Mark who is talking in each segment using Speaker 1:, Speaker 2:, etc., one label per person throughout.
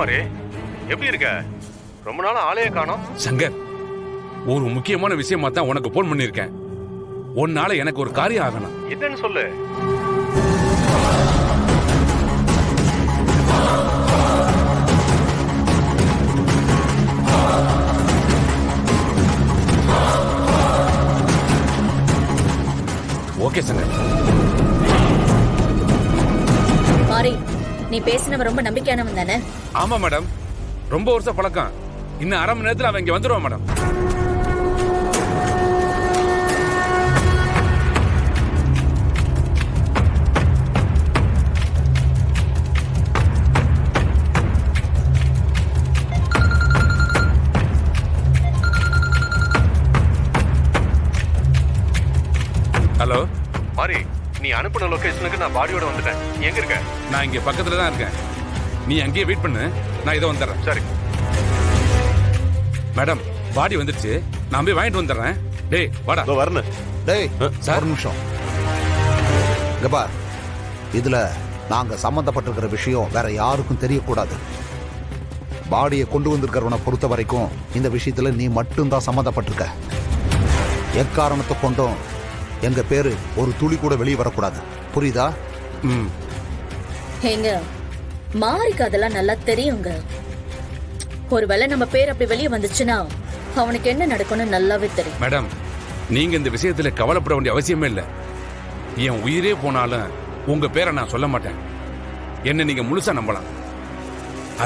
Speaker 1: மாதிரி எப்படி இருக்க? ரொம்ப நாள் ஆளையே காணோம்.
Speaker 2: சங்கர், ஒரு முக்கியமான விஷயமா தான் உனக்கு போன் பண்ணிருக்கேன். உன்னால எனக்கு ஒரு காரியம் ஆகணும்.
Speaker 1: என்னன்னு சொல்லு.
Speaker 2: ஓகே சங்கர்.
Speaker 3: மாரி, நீ பேசினவன் ரொம்ப நம்பிக்கையானவன் தானே?
Speaker 2: ஆமா மேடம், ரொம்ப வருஷம் பழக்கம். இன்னும் அரை மணி நேரத்தில் அவன் இங்க வந்துருவான் மேடம். ஹலோ
Speaker 1: மாரி, நீ அனுப்பின லொகேஷனுக்கு நான் பாடியோட வந்துட்டேன். நீ எங்க இருக்க?
Speaker 2: நான் இங்க பக்கத்துல தான் இருக்கேன். நீ அங்கேயே வெயிட் பண்ணு, நான் இதை வந்துடுறேன்.
Speaker 1: சரி
Speaker 2: மேடம், பாடி வந்துருச்சு. நான் போய் வாங்கிட்டு வந்துடுறேன். டேய் வாடா.
Speaker 4: வரணும்.
Speaker 5: டேய் ஒரு நிமிஷம். இங்க பார், இதுல நாங்க சம்பந்தப்பட்டிருக்கிற விஷயம் வேற யாருக்கும் தெரியக்கூடாது. பாடியை கொண்டு வந்திருக்கிறவனை பொறுத்த வரைக்கும் இந்த விஷயத்துல நீ மட்டும்தான் சம்பந்தப்பட்டிருக்க. எக்காரணத்தை கொண்டும் எங்க பேரு ஒரு துளி கூட வெளியே வரக்கூடாது. புரியுதா?
Speaker 3: ஏங்க, மாரிக்கு அதெல்லாம் நல்லா தெரியுங்க. ஒருவேளை நம்ம பேர் அப்படி வெளியே வந்துச்சுன்னா அவனுக்கு என்ன நடக்கும்னு நல்லாவே தெரியும்.
Speaker 2: மேடம், நீங்க இந்த விஷயத்துல கவலைப்பட வேண்டிய அவசியமே இல்லை. என் உயிரே போனாலும் உங்க பேரை நான் சொல்ல மாட்டேன். என்ன நீங்க முழுசா நம்பலாம்.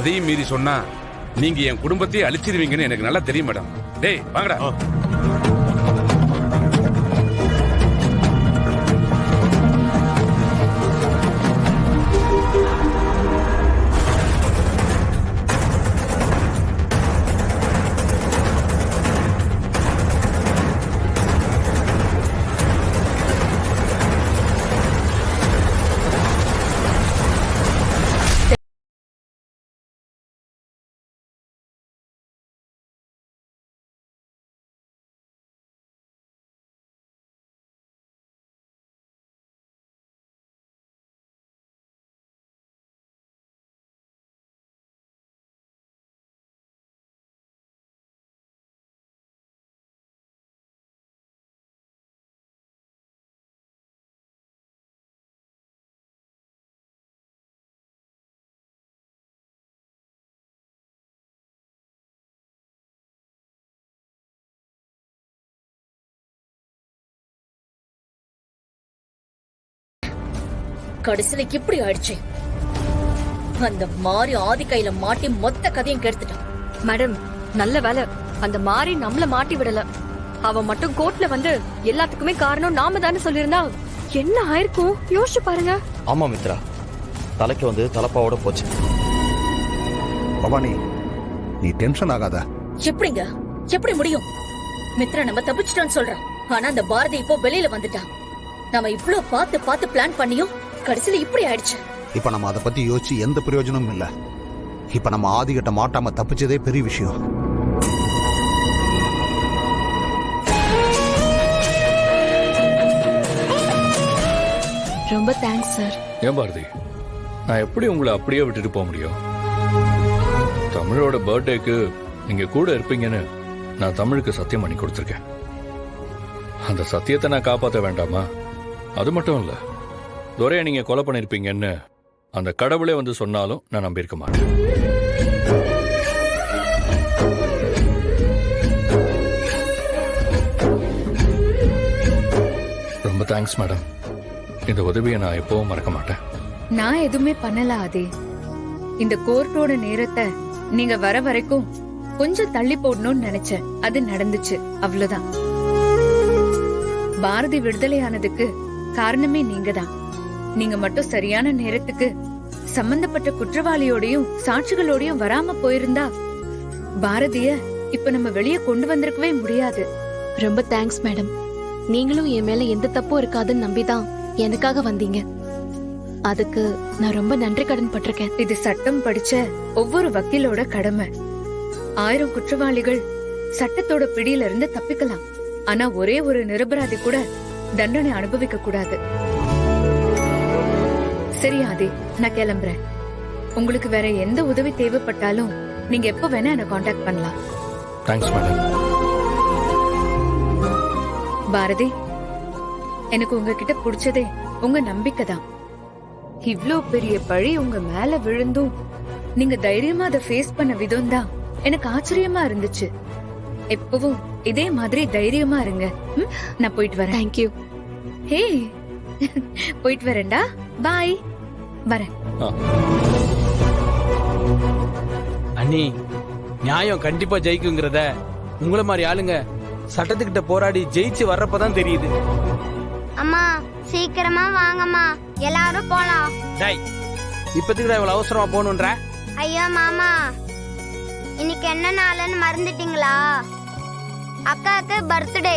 Speaker 2: அதையும் மீறி சொன்னா நீங்க என் குடும்பத்தையே அழிச்சிருவீங்கன்னு எனக்கு நல்லா தெரியும் மேடம். டேய் வாங்கடா.
Speaker 3: கடைசியில இப்படி ஆயிடுச்சு. அந்த மாரி ஆதி கையில மாட்டி மொத்த கதையும் கெடுத்துட்டான்.
Speaker 6: மேடம், நல்ல வேலை அந்த மாரி நம்மள மாட்டி விடல. அவன் மட்டும் கோர்ட்ல வந்து எல்லாத்துக்குமே காரணம் நாம தானே சொல்லியிருந்தா என்ன ஆயிருக்கும் யோசிச்சு பாருங்க.
Speaker 4: ஆமா மித்ரா, தலைக்கு வந்து தலப்பாவோட போச்சு.
Speaker 5: பவானி, நீ டென்ஷன் ஆகாத.
Speaker 3: எப்படிங்க, எப்படி முடியும்? மித்ரா நம்ம தப்பிச்சிட்டோம்னு சொல்றான். ஆனா அந்த பாரதி இப்போ வெளியில வந்துட்டான். நம்ம இவ்ளோ பார்த்து பார்த்து பிளான் பண்ணியும் கடைசியில இப்படி ஆயிடுச்சு.
Speaker 5: இப்ப நம்ம அதை பத்தி யோசிச்சு எந்த பிரயோஜனமும் இல்ல. இப்ப நம்ம ஆதிகிட்ட மாட்டாம தப்பிச்சதே பெரிய விஷயம்.
Speaker 6: ரொம்ப தேங்க்ஸ் சார்.
Speaker 7: ஏன் பாரதி, நான் எப்படி உங்களை அப்படியே விட்டுட்டு போக முடியும்? தமிழோட பர்த்டேக்கு நீங்க கூட இருப்பீங்கன்னு நான் தமிழுக்கு சத்தியம் பண்ணி கொடுத்துருக்கேன். அந்த சத்தியத்தை நான் காப்பாற்ற வேண்டாமா? அது மட்டும் இல்ல, துரையை நீங்க கொலை பண்ணிருப்பீங்கன்னு அந்த கடவுளே வந்து சொன்னாலும் நான் நம்பியிருக்க மாட்டேன். ரொம்ப தேங்க்ஸ் மேடம். இந்த உதவியை நான் எப்பவும் மறக்க மாட்டேன்.
Speaker 8: நான் எதுவுமே பண்ணல ஆதி. இந்த கோர்ட்டோட நேரத்தை நீங்க வர வரைக்கும் கொஞ்சம் தள்ளி போடணும்னு நினைச்சேன். அது நடந்துச்சு, அவ்வளவுதான். பாரதி விடுதலையானதுக்கு காரணமே நீங்க தான். நீங்க மட்டும் சரியான நேரத்துக்கு சம்பந்தப்பட்ட குற்றவாளியோடையும் சாட்சிகளோடையும் வராம போயிருந்தா பாரதிய இப்ப நம்ம வெளியே கொண்டு வந்திருக்கவே முடியாது.
Speaker 6: ரொம்ப தேங்க்ஸ் மேடம். நீங்களும் என் மேல எந்த தப்பும் இருக்காதுன்னு நம்பிதான் எனக்காக வந்தீங்க. அதுக்கு நான் ரொம்ப நன்றி கடன் பட்டிருக்கேன்.
Speaker 8: இது சட்டம் படிச்ச ஒவ்வொரு வக்கீலோட கடமை. 1000 குற்றவாளிகள் சட்டத்தோட பிடியில இருந்து தப்பிக்கலாம். ஆனா ஒரே ஒரு நிரபராதி கூட தண்டனை அனுபவிக்க கூடாது. சரி ஆதி, நான் கிளம்புறேன். உங்களுக்கு வேற எந்த உதவி தேவைப்பட்டாலும் நீங்க எப்ப வேணா என்ன காண்டாக்ட் பண்ணலாம்.
Speaker 7: Thanks madam.
Speaker 8: பாரதி, எனக்கு உங்ககிட்ட பிடிச்சதே உங்க நம்பிக்கை தான். இவ்ளோ பெரிய பழி உங்க மேல விழுந்தும் நீங்க தைரியமா அதை ஃபேஸ் பண்ண விதம் தான் எனக்கு ஆச்சரியமா இருந்துச்சு. எப்பவும் இதே மாதிரி தைரியமா இருங்க. நான் போயிட்டு வரேன்.
Speaker 6: தேங்க்யூ.
Speaker 8: ஹே, போயிட்டு வரேன்டா. பாய். வரேன்.
Speaker 9: அண்ணி, நியாயம் கண்டிப்பா ஜெயிக்குங்கிறத உங்களை மாதிரி ஆளுங்க சட்டத்துக்கிட்ட போராடி ஜெயிச்சு வர்றப்பதான் தெரியுது.
Speaker 10: அம்மா சீக்கிரமா வாங்கம்மா, எல்லாரும் போலாம்.
Speaker 9: டேய், இப்பத்துக்கு இவ்வளவு அவசரமா போகணுன்ற?
Speaker 10: ஐயோ மாமா, இன்னைக்கு என்ன நாளுன்னு மறந்துட்டீங்களா? அக்காவுக்கு பர்த்டே.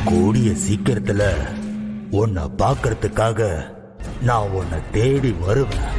Speaker 11: கூடிய சீக்கிரத்துல உன்னை பார்க்கறதுக்காக நான் உன்னை தேடி வருவேன்.